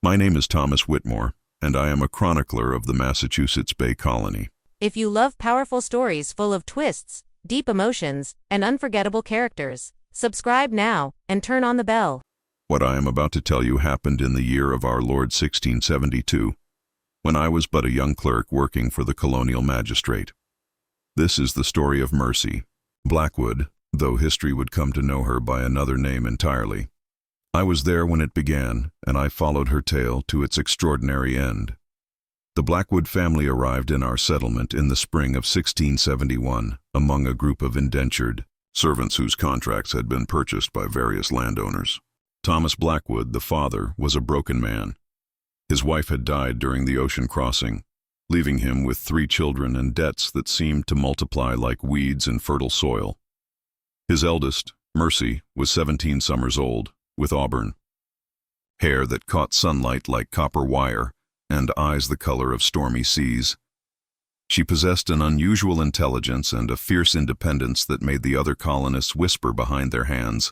My name is Thomas Whitmore, and I am a chronicler of the Massachusetts Bay Colony. If you love powerful stories full of twists, deep emotions, and unforgettable characters, subscribe now and turn on the bell. What I am about to tell you happened in the year of our Lord 1672, when I was but a young clerk working for the colonial magistrate. This is the story of Mercy Blackwood, though history would come to know her by another name entirely. I was there when it began, and I followed her tale to its extraordinary end. The Blackwood family arrived in our settlement in the spring of 1671 among a group of indentured servants whose contracts had been purchased by various landowners. Thomas Blackwood, the father, was a broken man. His wife had died during the ocean crossing, leaving him with 3 children and debts that seemed to multiply like weeds in fertile soil. His eldest, Mercy, was 17 summers old, with auburn hair that caught sunlight like copper wire and eyes the color of stormy seas. She possessed an unusual intelligence and a fierce independence that made the other colonists whisper behind their hands.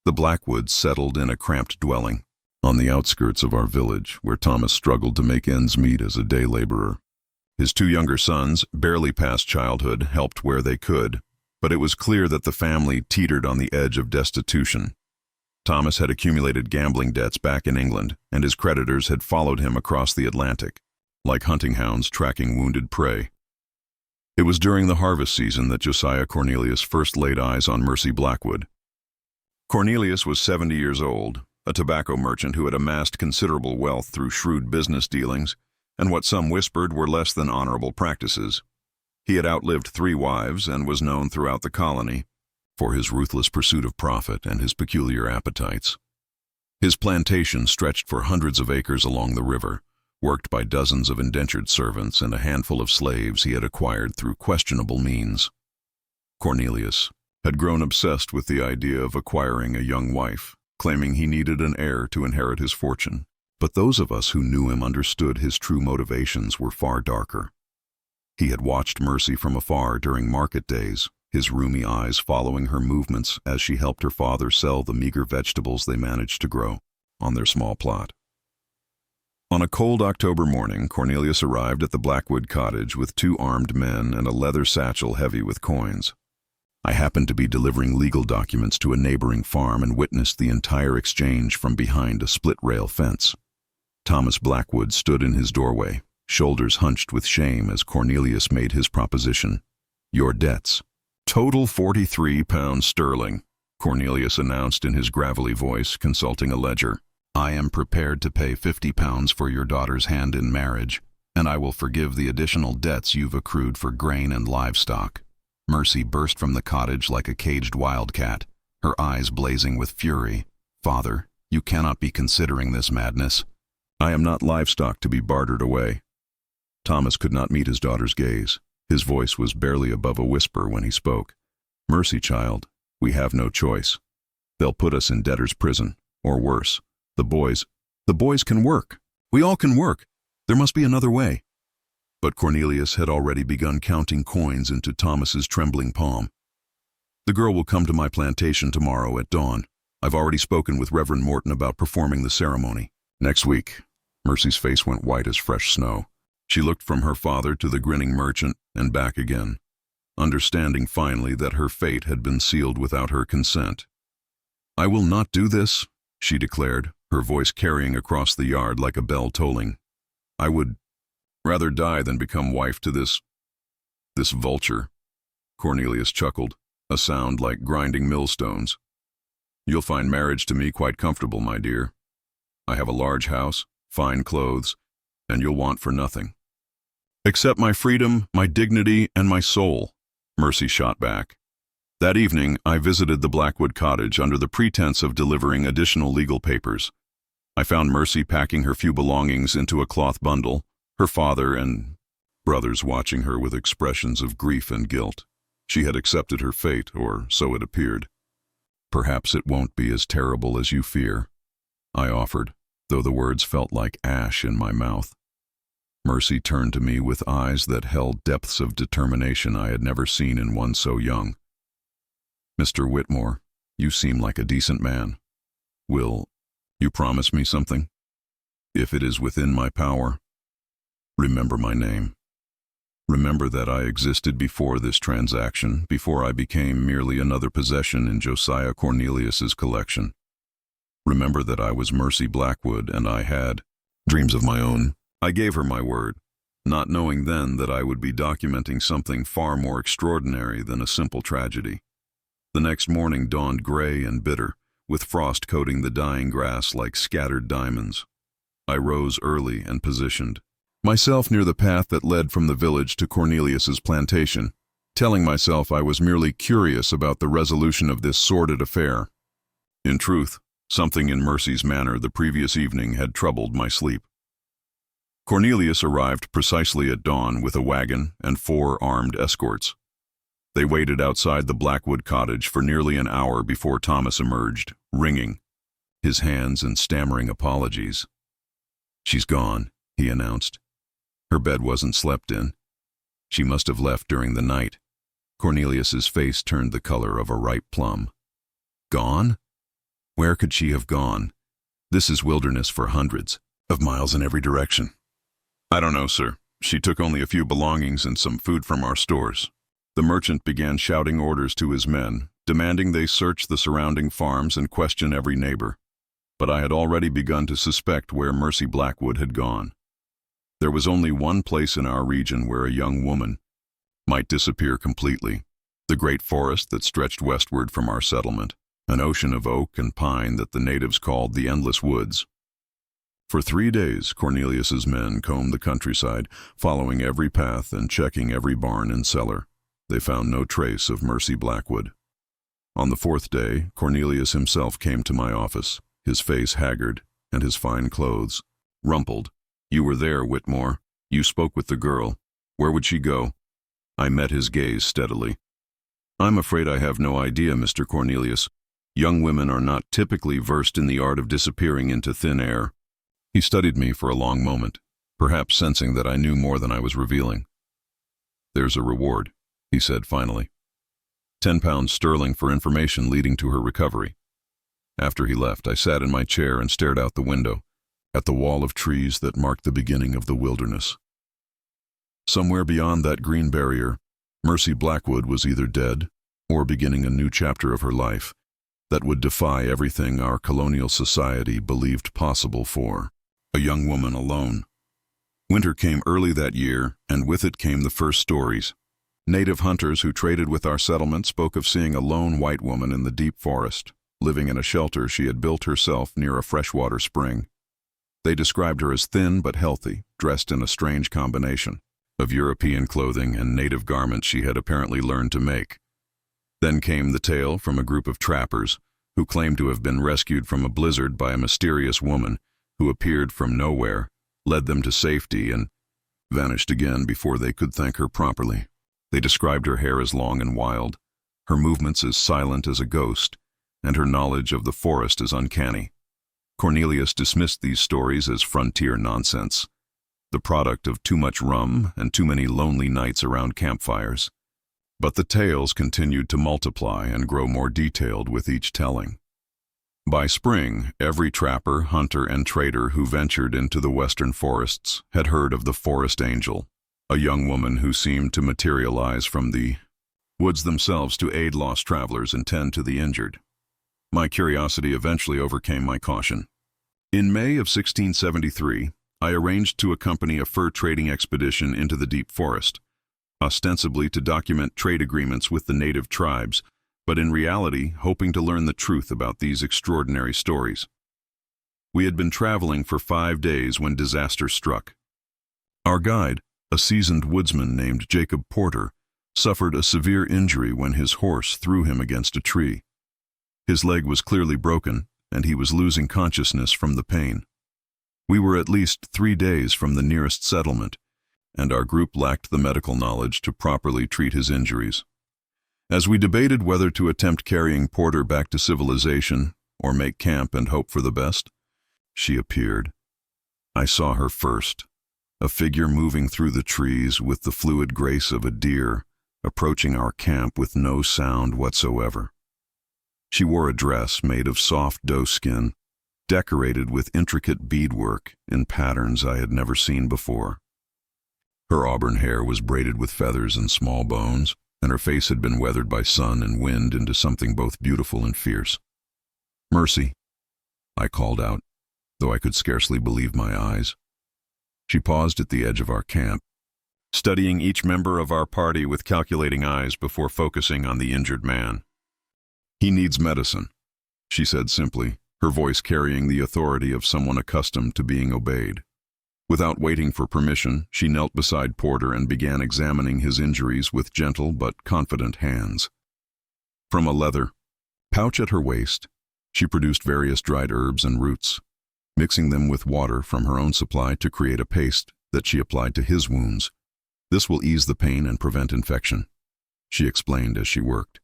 The Blackwoods settled in a cramped dwelling on the outskirts of our village, where Thomas struggled to make ends meet as a day laborer. His 2 younger sons, barely past childhood, helped where they could, but it was clear that the family teetered on the edge of destitution. Thomas had accumulated gambling debts back in England, and his creditors had followed him across the Atlantic, like hunting hounds tracking wounded prey. It was during the harvest season that Josiah Cornelius first laid eyes on Mercy Blackwood. Cornelius was 70 years old, a tobacco merchant who had amassed considerable wealth through shrewd business dealings and what some whispered were less than honorable practices. He had outlived 3 wives and was known throughout the colony for his ruthless pursuit of profit and his peculiar appetites. His plantation stretched for hundreds of acres along the river, worked by dozens of indentured servants and a handful of slaves he had acquired through questionable means. Cornelius had grown obsessed with the idea of acquiring a young wife, claiming he needed an heir to inherit his fortune. But those of us who knew him understood his true motivations were far darker. He had watched Mercy from afar during market days, his rheumy eyes following her movements as she helped her father sell the meager vegetables they managed to grow on their small plot. On a cold October morning, Cornelius arrived at the Blackwood cottage with 2 armed men and a leather satchel heavy with coins. I happened to be delivering legal documents to a neighboring farm and witnessed the entire exchange from behind a split-rail fence. Thomas Blackwood stood in his doorway, shoulders hunched with shame as Cornelius made his proposition. "Your debts. Total £43 sterling, Cornelius announced in his gravelly voice, consulting a ledger. I am prepared to pay £50 for your daughter's hand in marriage, and I will forgive the additional debts you've accrued for grain and livestock." Mercy burst from the cottage like a caged wildcat, her eyes blazing with fury. "Father, you cannot be considering this madness." "I am not livestock to be bartered away." Thomas could not meet his daughter's gaze. His voice was barely above a whisper when he spoke. "Mercy, child, we have no choice. They'll put us in debtor's prison, or worse. The boys can work. We all can work. There must be another way." But Cornelius had already begun counting coins into Thomas's trembling palm. "The girl will come to my plantation tomorrow at dawn. I've already spoken with Reverend Morton about performing the ceremony. Next week." Mercy's face went white as fresh snow. She looked from her father to the grinning merchant and back again, understanding finally that her fate had been sealed without her consent. "I will not do this," she declared, her voice carrying across the yard like a bell tolling. "I would rather die than become wife to this vulture." Cornelius chuckled, a sound like grinding millstones. "You'll find marriage to me quite comfortable, my dear. I have a large house, fine clothes, and you'll want for nothing." "Except my freedom, my dignity, and my soul," Mercy shot back. That evening, I visited the Blackwood cottage under the pretense of delivering additional legal papers. I found Mercy packing her few belongings into a cloth bundle, her father and brothers watching her with expressions of grief and guilt. She had accepted her fate, or so it appeared. "Perhaps it won't be as terrible as you fear," I offered, though the words felt like ash in my mouth. Mercy turned to me with eyes that held depths of determination I had never seen in one so young. "Mr. Whitmore, you seem like a decent man. Will you promise me something?" if it is within my power, remember my name. Remember that I existed before this transaction, before I became merely another possession in Josiah Cornelius's collection. Remember that I was Mercy Blackwood and I had dreams of my own. I gave her my word, not knowing then that I would be documenting something far more extraordinary than a simple tragedy. The next morning dawned gray and bitter, with frost coating the dying grass like scattered diamonds. I rose early and positioned myself near the path that led from the village to Cornelius's plantation, telling myself I was merely curious about the resolution of this sordid affair. In truth, something in Mercy's manner the previous evening had troubled my sleep. Cornelius arrived precisely at dawn with a wagon and 4 armed escorts. They waited outside the Blackwood cottage for nearly an hour before Thomas emerged, wringing his hands and stammering apologies. "She's gone," he announced. "Her bed wasn't slept in. She must have left during the night." Cornelius's face turned the color of a ripe plum. "Gone? Where could she have gone? This is wilderness for hundreds of miles in every direction." "I don't know, sir. She took only a few belongings and some food from our stores." The merchant began shouting orders to his men, demanding they search the surrounding farms and question every neighbor. But I had already begun to suspect where Mercy Blackwood had gone. There was only one place in our region where a young woman might disappear completely: the great forest that stretched westward from our settlement, an ocean of oak and pine that the natives called the Endless Woods. For 3 days, Cornelius's men combed the countryside, following every path and checking every barn and cellar. They found no trace of Mercy Blackwood. On the 4th day, Cornelius himself came to my office, his face haggard and his fine clothes rumpled. "You were there, Whitmore. You spoke with the girl. Where would she go?" I met his gaze steadily. "I'm afraid I have no idea, Mr. Cornelius. Young women are not typically versed in the art of disappearing into thin air." He studied me for a long moment, perhaps sensing that I knew more than I was revealing. "There's a reward," he said finally. £10 sterling for information leading to her recovery. After he left, I sat in my chair and stared out the window, at the wall of trees that marked the beginning of the wilderness. Somewhere beyond that green barrier, Mercy Blackwood was either dead or beginning a new chapter of her life that would defy everything our colonial society believed possible for a young woman alone. Winter came early that year, and with it came the first stories. Native hunters who traded with our settlement spoke of seeing a lone white woman in the deep forest, living in a shelter she had built herself near a freshwater spring. They described her as thin but healthy, dressed in a strange combination of European clothing and native garments she had apparently learned to make. Then came the tale from a group of trappers who claimed to have been rescued from a blizzard by a mysterious woman who appeared from nowhere, led them to safety, and vanished again before they could thank her properly. They described her hair as long and wild, her movements as silent as a ghost, and her knowledge of the forest as uncanny. Cornelius dismissed these stories as frontier nonsense, the product of too much rum and too many lonely nights around campfires. But the tales continued to multiply and grow more detailed with each telling. By spring, every trapper, hunter, and trader who ventured into the western forests had heard of the Forest Angel, a young woman who seemed to materialize from the woods themselves to aid lost travelers and tend to the injured. My curiosity eventually overcame my caution. In May of 1673, I arranged to accompany a fur trading expedition into the deep forest, ostensibly to document trade agreements with the native tribes, but in reality hoping to learn the truth about these extraordinary stories. We had been traveling for 5 days when disaster struck. Our guide, a seasoned woodsman named Jacob Porter, suffered a severe injury when his horse threw him against a tree. His leg was clearly broken, and he was losing consciousness from the pain. We were at least 3 days from the nearest settlement, and our group lacked the medical knowledge to properly treat his injuries. As we debated whether to attempt carrying Porter back to civilization or make camp and hope for the best, she appeared. I saw her first, a figure moving through the trees with the fluid grace of a deer, approaching our camp with no sound whatsoever. She wore a dress made of soft doe skin, decorated with intricate beadwork in patterns I had never seen before. Her auburn hair was braided with feathers and small bones, and her face had been weathered by sun and wind into something both beautiful and fierce. "Mercy," I called out, though I could scarcely believe my eyes. She paused at the edge of our camp, studying each member of our party with calculating eyes before focusing on the injured man. "He needs medicine," she said simply, her voice carrying the authority of someone accustomed to being obeyed. Without waiting for permission, she knelt beside Porter and began examining his injuries with gentle but confident hands. From a leather pouch at her waist, she produced various dried herbs and roots, mixing them with water from her own supply to create a paste that she applied to his wounds. "This will ease the pain and prevent infection," she explained as she worked.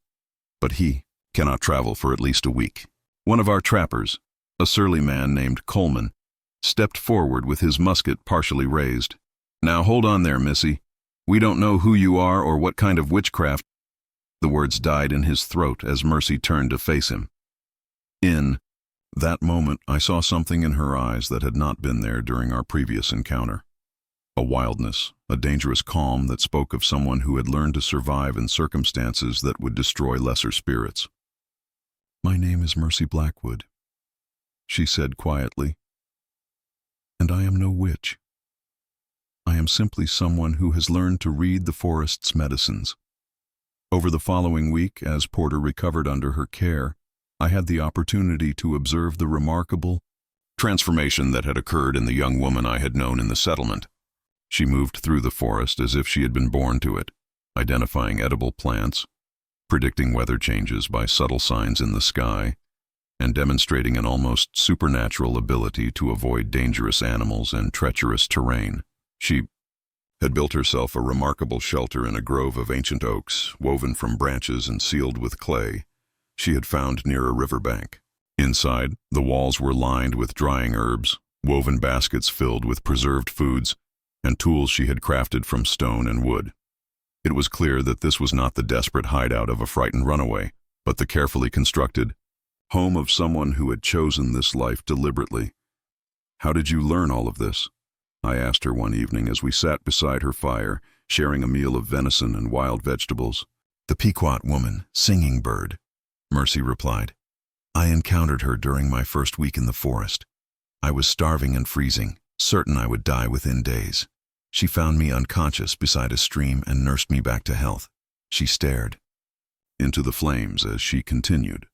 "But he cannot travel for at least a week." One of our trappers, a surly man named Coleman, stepped forward with his musket partially raised. "Now hold on there, missy. We don't know who you are or what kind of witchcraft." The words died in his throat as Mercy turned to face him. In that moment, I saw something in her eyes that had not been there during our previous encounter. A wildness, a dangerous calm that spoke of someone who had learned to survive in circumstances that would destroy lesser spirits. "My name is Mercy Blackwood," she said quietly, "and I am no witch. I am simply someone who has learned to read the forest's medicines." Over the following week, as Porter recovered under her care, I had the opportunity to observe the remarkable transformation that had occurred in the young woman I had known in the settlement. She moved through the forest as if she had been born to it, identifying edible plants, predicting weather changes by subtle signs in the sky, and demonstrating an almost supernatural ability to avoid dangerous animals and treacherous terrain. She had built herself a remarkable shelter in a grove of ancient oaks, woven from branches and sealed with clay, she had found near a riverbank. Inside, the walls were lined with drying herbs, woven baskets filled with preserved foods, and tools she had crafted from stone and wood. It was clear that this was not the desperate hideout of a frightened runaway, but the carefully constructed home of someone who had chosen this life deliberately. "How did you learn all of this?" I asked her one evening as we sat beside her fire, sharing a meal of venison and wild vegetables. "The Pequot woman, Singing Bird," Mercy replied. "I encountered her during my first week in the forest. I was starving and freezing, certain I would die within days. She found me unconscious beside a stream and nursed me back to health." She stared into the flames as she continued.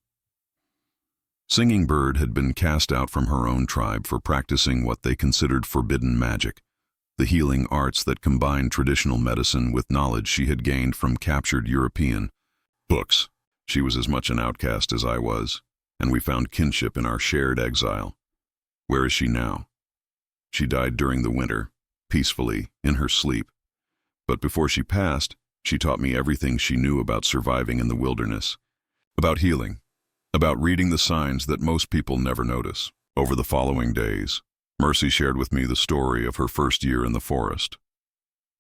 Singing Bird had been cast out from her own tribe for practicing what they considered forbidden magic, the healing arts that combined traditional medicine with knowledge she had gained from captured European books. She was as much an outcast as I was, and we found kinship in our shared exile. Where is she now? She died during the winter, peacefully, in her sleep. But before she passed, she taught me everything she knew about surviving in the wilderness, about healing, about reading the signs that most people never notice. Over the following days, Mercy shared with me the story of her first year in the forest.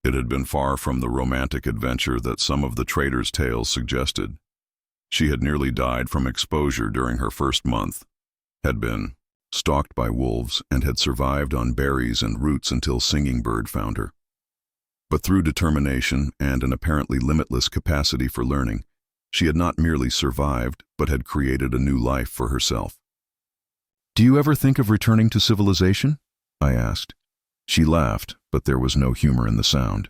It had been far from the romantic adventure that some of the traders' tales suggested. She had nearly died from exposure during her first month, had been stalked by wolves, and had survived on berries and roots until Singing Bird found her. But through determination and an apparently limitless capacity for learning, she had not merely survived, but had created a new life for herself. "Do you ever think of returning to civilization?" I asked. She laughed, but there was no humor in the sound.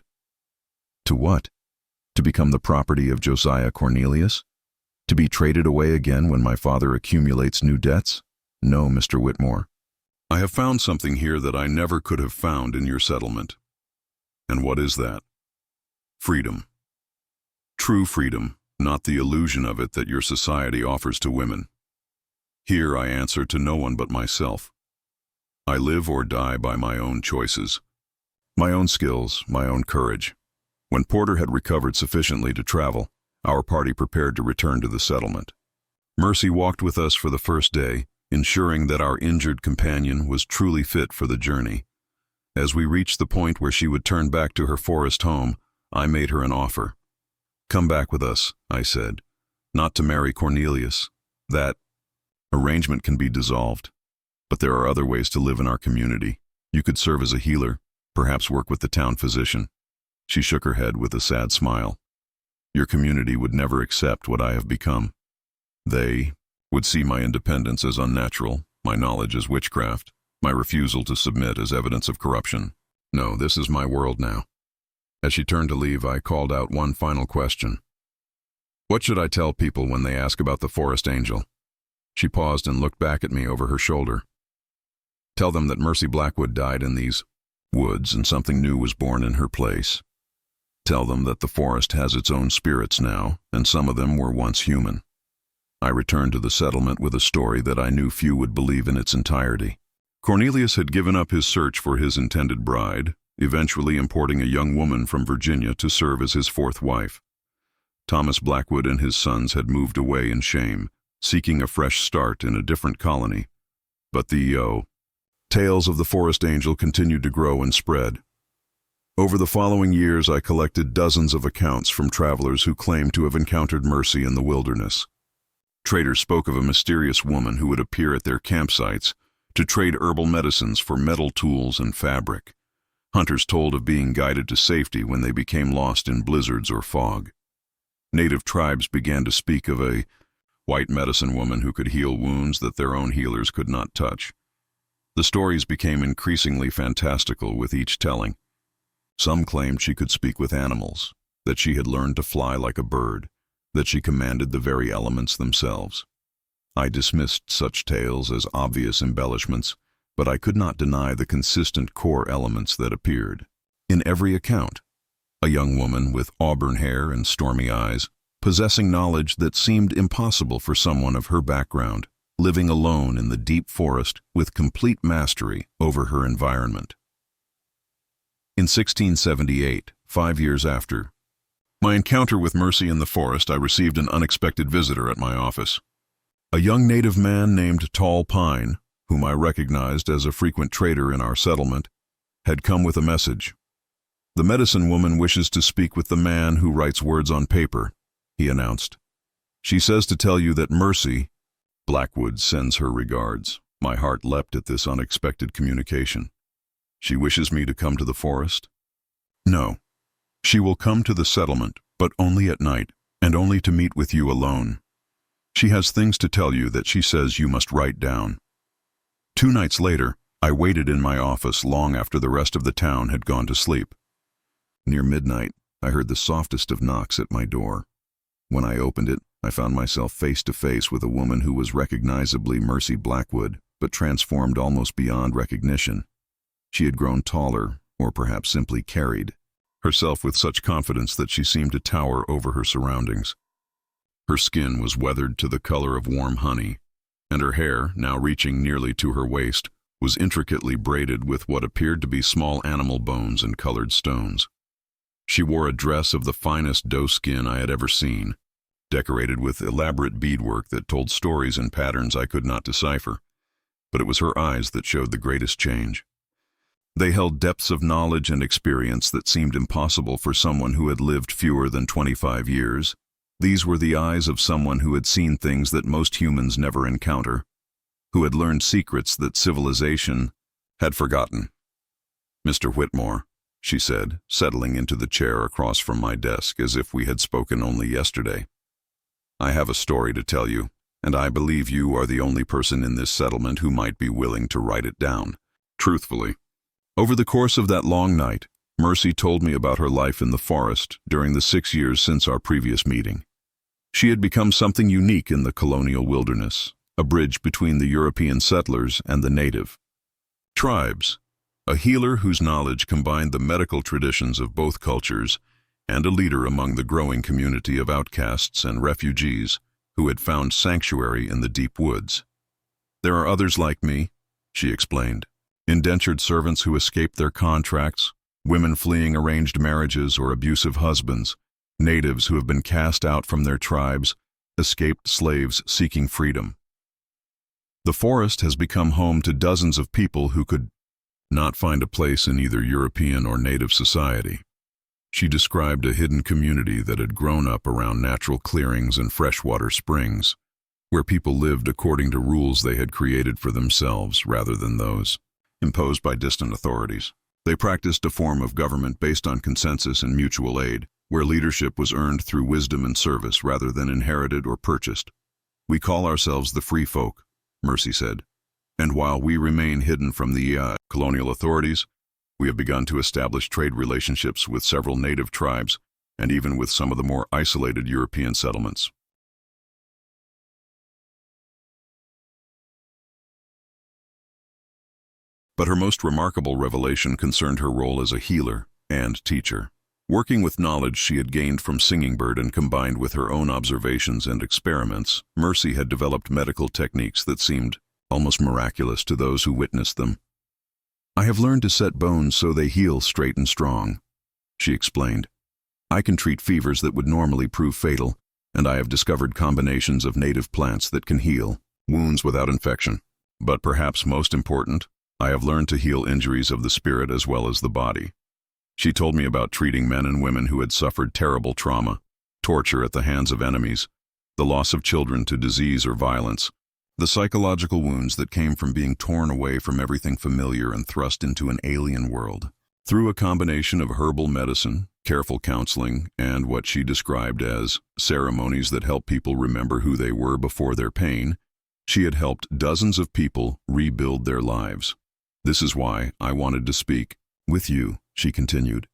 "To what? To become the property of Josiah Cornelius? To be traded away again when my father accumulates new debts? No, Mr. Whitmore. I have found something here that I never could have found in your settlement." "And what is that?" "Freedom. True freedom, not the illusion of it that your society offers to women. Here I answer to no one but myself. I live or die by my own choices, my own skills, my own courage." When Porter had recovered sufficiently to travel, our party prepared to return to the settlement. Mercy walked with us for the first day, ensuring that our injured companion was truly fit for the journey. As we reached the point where she would turn back to her forest home, I made her an offer. "Come back with us," I said, "not to marry Cornelius. That arrangement can be dissolved. But there are other ways to live in our community. You could serve as a healer, perhaps work with the town physician." She shook her head with a sad smile. "Your community would never accept what I have become. They would see my independence as unnatural, my knowledge as witchcraft, my refusal to submit as evidence of corruption. No, this is my world now." As she turned to leave, I called out one final question. "What should I tell people when they ask about the forest angel?" She paused and looked back at me over her shoulder. "Tell them that Mercy Blackwood died in these woods and something new was born in her place. Tell them that the forest has its own spirits now, and some of them were once human." I returned to the settlement with a story that I knew few would believe in its entirety. Cornelius had given up his search for his intended bride, eventually importing a young woman from Virginia to serve as his fourth wife. Thomas Blackwood and his sons had moved away in shame, seeking a fresh start in a different colony. But the tales of the forest angel continued to grow and spread. Over the following years, I collected dozens of accounts from travelers who claimed to have encountered Mercy in the wilderness. Traders spoke of a mysterious woman who would appear at their campsites to trade herbal medicines for metal tools and fabric. Hunters told of being guided to safety when they became lost in blizzards or fog. Native tribes began to speak of a white medicine woman who could heal wounds that their own healers could not touch. The stories became increasingly fantastical with each telling. Some claimed she could speak with animals, that she had learned to fly like a bird, that she commanded the very elements themselves. I dismissed such tales as obvious embellishments, but I could not deny the consistent core elements that appeared. In every account, a young woman with auburn hair and stormy eyes, possessing knowledge that seemed impossible for someone of her background, living alone in the deep forest with complete mastery over her environment. In 1678, 5 years after my encounter with Mercy in the forest, I received an unexpected visitor at my office. A young native man named Tall Pine, whom I recognized as a frequent trader in our settlement, had come with a message. "The medicine woman wishes to speak with the man who writes words on paper," he announced. "She says to tell you that Mercy Blackwood sends her regards." My heart leapt at this unexpected communication. "She wishes me to come to the forest?" "No. She will come to the settlement, but only at night, and only to meet with you alone. She has things to tell you that she says you must write down." 2 nights later, I waited in my office long after the rest of the town had gone to sleep. Near midnight, I heard the softest of knocks at my door. When I opened it, I found myself face to face with a woman who was recognizably Mercy Blackwood, but transformed almost beyond recognition. She had grown taller, or perhaps simply carried herself with such confidence that she seemed to tower over her surroundings. Her skin was weathered to the color of warm honey, and her hair, now reaching nearly to her waist, was intricately braided with what appeared to be small animal bones and colored stones. She wore a dress of the finest doe skin I had ever seen, decorated with elaborate beadwork that told stories and patterns I could not decipher, but it was her eyes that showed the greatest change. They held depths of knowledge and experience that seemed impossible for someone who had lived fewer than 25 years. These were the eyes of someone who had seen things that most humans never encounter, who had learned secrets that civilization had forgotten. "Mr. Whitmore," she said, settling into the chair across from my desk as if we had spoken only yesterday, "I have a story to tell you, and I believe you are the only person in this settlement who might be willing to write it down. Truthfully, over the course of that long night, Mercy told me about her life in the forest during the 6 years since our previous meeting. She had become something unique in the colonial wilderness, a bridge between the European settlers and the native tribes, a healer whose knowledge combined the medical traditions of both cultures, and a leader among the growing community of outcasts and refugees who had found sanctuary in the deep woods. "There are others like me," she explained. "Indentured servants who escaped their contracts, women fleeing arranged marriages or abusive husbands, natives who have been cast out from their tribes, escaped slaves seeking freedom. The forest has become home to dozens of people who could not find a place in either European or native society." She described a hidden community that had grown up around natural clearings and freshwater springs, where people lived according to rules they had created for themselves rather than those imposed by distant authorities. They practiced a form of government based on consensus and mutual aid, where leadership was earned through wisdom and service rather than inherited or purchased. "We call ourselves the free folk," Mercy said. "And while we remain hidden from the colonial authorities, we have begun to establish trade relationships with several native tribes and even with some of the more isolated European settlements." But her most remarkable revelation concerned her role as a healer and teacher. Working with knowledge she had gained from Singing Bird and combined with her own observations and experiments, Mercy had developed medical techniques that seemed almost miraculous to those who witnessed them. "I have learned to set bones so they heal straight and strong," she explained. "I can treat fevers that would normally prove fatal, and I have discovered combinations of native plants that can heal wounds without infection. But perhaps most important, I have learned to heal injuries of the spirit as well as the body." She told me about treating men and women who had suffered terrible trauma, torture at the hands of enemies, the loss of children to disease or violence, the psychological wounds that came from being torn away from everything familiar and thrust into an alien world. Through a combination of herbal medicine, careful counseling, and what she described as ceremonies that help people remember who they were before their pain, she had helped dozens of people rebuild their lives. "This is why I wanted to speak with you," she continued.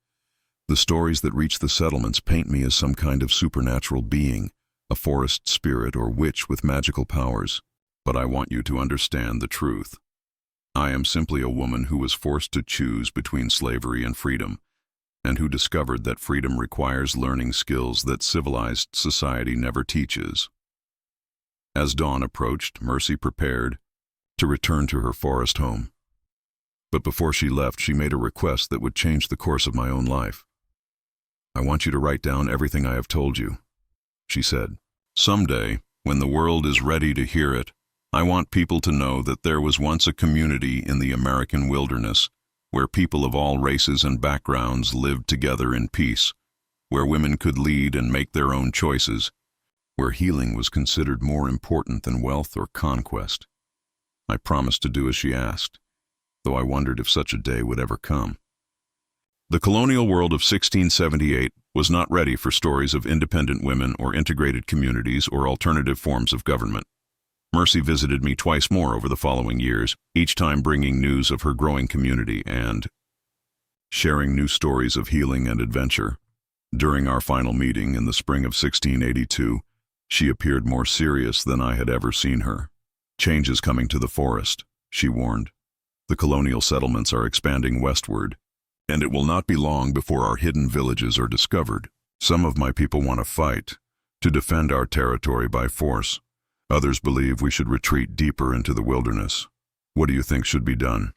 "The stories that reach the settlements paint me as some kind of supernatural being, a forest spirit or witch with magical powers. But I want you to understand the truth. I am simply a woman who was forced to choose between slavery and freedom, and who discovered that freedom requires learning skills that civilized society never teaches." As dawn approached, Mercy prepared to return to her forest home. But before she left, she made a request that would change the course of my own life. "I want you to write down everything I have told you," she said. "Someday, when the world is ready to hear it, I want people to know that there was once a community in the American wilderness where people of all races and backgrounds lived together in peace, where women could lead and make their own choices, where healing was considered more important than wealth or conquest." I promised to do as she asked, though I wondered if such a day would ever come. The colonial world of 1678 was not ready for stories of independent women or integrated communities or alternative forms of government. Mercy visited me twice more over the following years, each time bringing news of her growing community and sharing new stories of healing and adventure. During our final meeting in the spring of 1682, she appeared more serious than I had ever seen her. "Change is coming to the forest," she warned. "The colonial settlements are expanding westward, and it will not be long before our hidden villages are discovered. Some of my people want to fight, to defend our territory by force. Others believe we should retreat deeper into the wilderness. What do you think should be done?"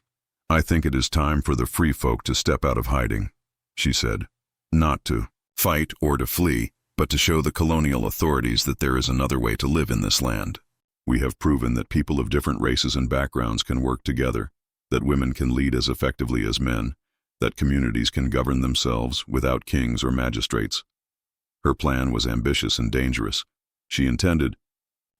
"I think it is time for the free folk to step out of hiding," she said. "Not to fight or to flee, but to show the colonial authorities that there is another way to live in this land. We have proven that people of different races and backgrounds can work together, that women can lead as effectively as men, that communities can govern themselves without kings or magistrates." Her plan was ambitious and dangerous. She intended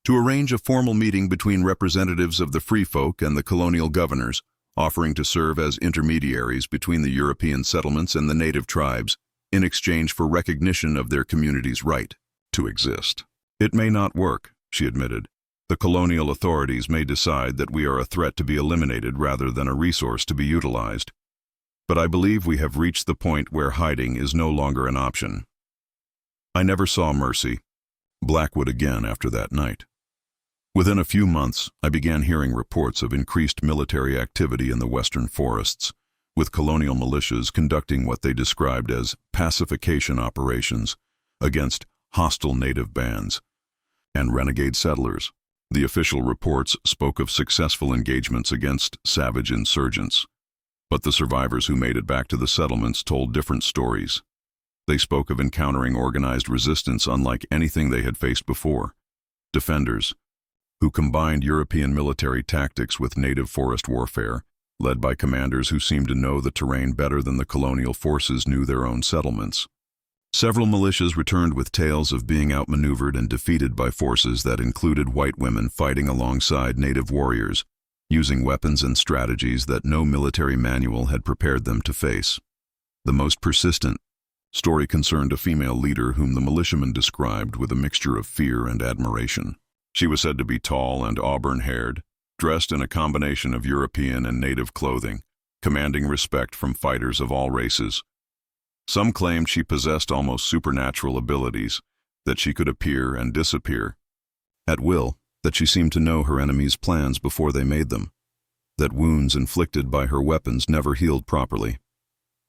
to arrange a formal meeting between representatives of the free folk and the colonial governors, offering to serve as intermediaries between the European settlements and the native tribes, in exchange for recognition of their community's right to exist. "It may not work," she admitted. "The colonial authorities may decide that we are a threat to be eliminated rather than a resource to be utilized. But I believe we have reached the point where hiding is no longer an option." I never saw Mercy Blackwood again after that night. Within a few months, I began hearing reports of increased military activity in the western forests, with colonial militias conducting what they described as pacification operations against hostile native bands and renegade settlers. The official reports spoke of successful engagements against savage insurgents, but the survivors who made it back to the settlements told different stories. They spoke of encountering organized resistance unlike anything they had faced before. Defenders, who combined European military tactics with native forest warfare, led by commanders who seemed to know the terrain better than the colonial forces knew their own settlements. Several militias returned with tales of being outmaneuvered and defeated by forces that included white women fighting alongside native warriors, using weapons and strategies that no military manual had prepared them to face. The most persistent story concerned a female leader whom the militiamen described with a mixture of fear and admiration. She was said to be tall and auburn-haired, dressed in a combination of European and native clothing, commanding respect from fighters of all races. Some claimed she possessed almost supernatural abilities, that she could appear and disappear at will, that she seemed to know her enemies' plans before they made them, that wounds inflicted by her weapons never healed properly.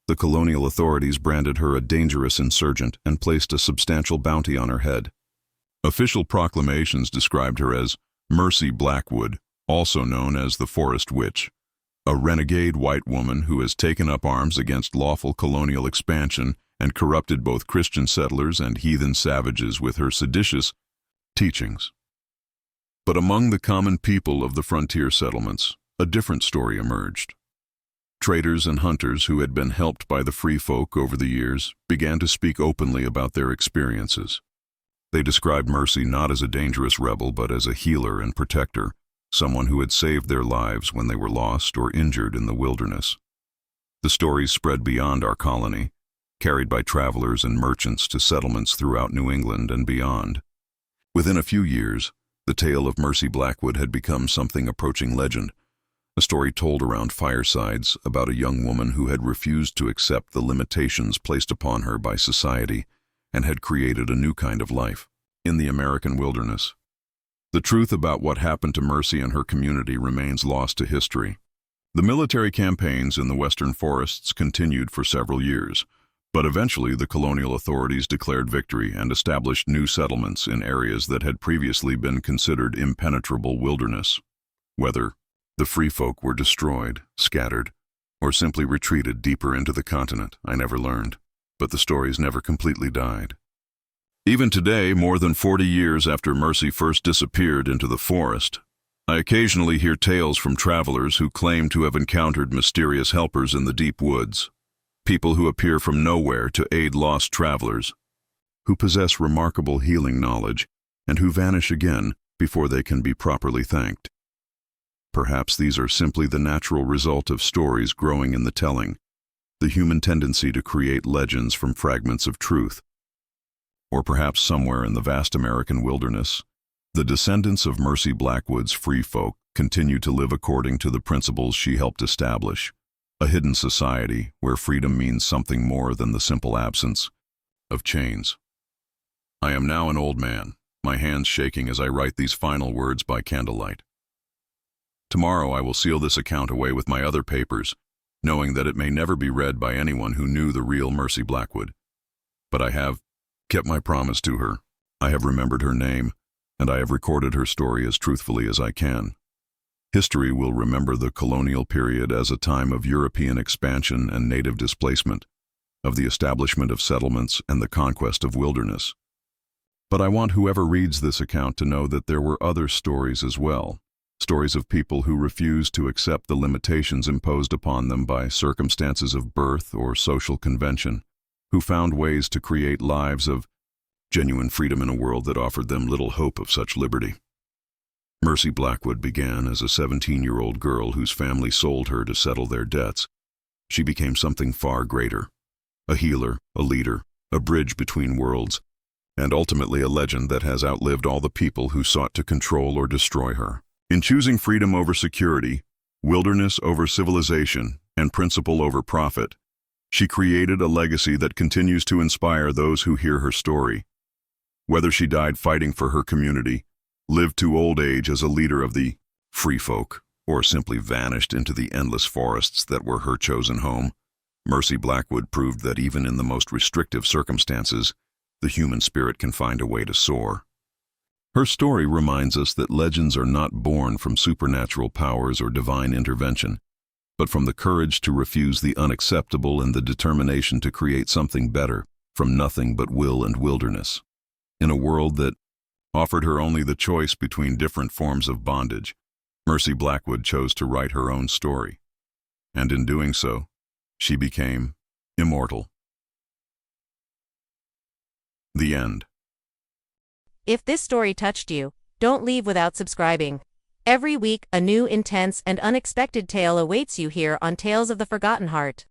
The colonial authorities branded her a dangerous insurgent and placed a substantial bounty on her head. Official proclamations described her as Mercy Blackwood, also known as the Forest Witch, a renegade white woman who has taken up arms against lawful colonial expansion and corrupted both Christian settlers and heathen savages with her seditious teachings. But among the common people of the frontier settlements, a different story emerged. Traders and hunters who had been helped by the free folk over the years began to speak openly about their experiences. They described Mercy not as a dangerous rebel but as a healer and protector, someone who had saved their lives when they were lost or injured in the wilderness. The stories spread beyond our colony, carried by travelers and merchants to settlements throughout New England and beyond. Within a few years, the tale of Mercy Blackwood had become something approaching legend, a story told around firesides about a young woman who had refused to accept the limitations placed upon her by society and had created a new kind of life in the American wilderness. The truth about what happened to Mercy and her community remains lost to history. The military campaigns in the western forests continued for several years, but eventually the colonial authorities declared victory and established new settlements in areas that had previously been considered impenetrable wilderness. Whether the free folk were destroyed, scattered, or simply retreated deeper into the continent, I never learned, but the stories never completely died. Even today, more than 40 years after Mercy first disappeared into the forest, I occasionally hear tales from travelers who claim to have encountered mysterious helpers in the deep woods, people who appear from nowhere to aid lost travelers, who possess remarkable healing knowledge, and who vanish again before they can be properly thanked. Perhaps these are simply the natural result of stories growing in the telling, the human tendency to create legends from fragments of truth. Or perhaps somewhere in the vast American wilderness, the descendants of Mercy Blackwood's free folk continue to live according to the principles she helped establish, a hidden society where freedom means something more than the simple absence of chains. I am now an old man, my hands shaking as I write these final words by candlelight. Tomorrow I will seal this account away with my other papers, knowing that it may never be read by anyone who knew the real Mercy Blackwood. But I have kept my promise to her. I have remembered her name, and I have recorded her story as truthfully as I can. History will remember the colonial period as a time of European expansion and native displacement, of the establishment of settlements and the conquest of wilderness. But I want whoever reads this account to know that there were other stories as well, stories of people who refused to accept the limitations imposed upon them by circumstances of birth or social convention, who found ways to create lives of genuine freedom in a world that offered them little hope of such liberty. Mercy Blackwood began as a 17-year-old girl whose family sold her to settle their debts. She became something far greater, a healer, a leader, a bridge between worlds, and ultimately a legend that has outlived all the people who sought to control or destroy her. In choosing freedom over security, wilderness over civilization, and principle over profit, she created a legacy that continues to inspire those who hear her story. Whether she died fighting for her community, lived to old age as a leader of the free folk, or simply vanished into the endless forests that were her chosen home, Mercy Blackwood proved that even in the most restrictive circumstances, the human spirit can find a way to soar. Her story reminds us that legends are not born from supernatural powers or divine intervention, but from the courage to refuse the unacceptable and the determination to create something better from nothing but will and wilderness. In a world that offered her only the choice between different forms of bondage, Mercy Blackwood chose to write her own story. And in doing so, she became immortal. The end. If this story touched you, don't leave without subscribing. Every week, a new intense and unexpected tale awaits you here on Tales of the Forgotten Heart.